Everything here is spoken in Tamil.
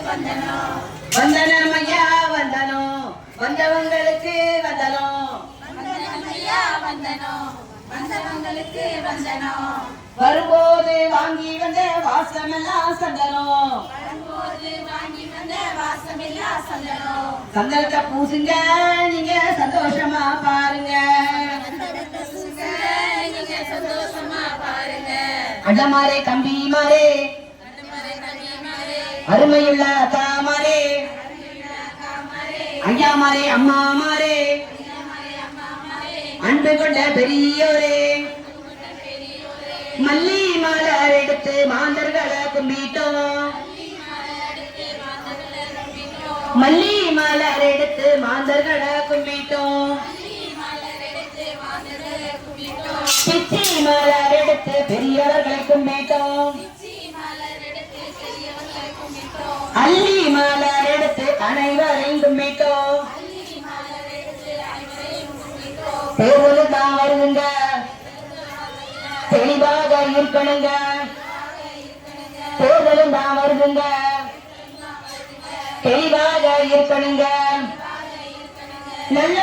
வந்தனம் ஐயா வந்தனம், வந்தவங்களுக்கு வந்தனம். வரும்போது வாங்கி வந்த வாசமெல்லாம் சந்தனம். சந்தனத்தை பூசுங்க, நீங்க சந்தோஷமா பாருங்க. அடமாரே கம்பி மாறே, அருமையுள்ள தாமாரே, ஐயா மாறே அம்மா மாறே, அன்பு கொண்ட பெரியோரே, மல்லி மலர் எடுத்து மாந்தர்களை கும்பிட்டோம். மல்லி மலர் எடுத்து மாந்தர்களை கும்பிட்டோம். பிச்சி மலர் எடுத்து பெரியவர்களை கும்பிட்டோம். அள்ளி மலர் எடுத்து அனைவரையும் கும்பிட்டோம். தேர்தல் தான் வருதுங்க, தெளிவாக இருக்கணுங்க. தேர்தலும் தான் வருதுங்க, தெளிவாக இருக்கணுங்க. நல்ல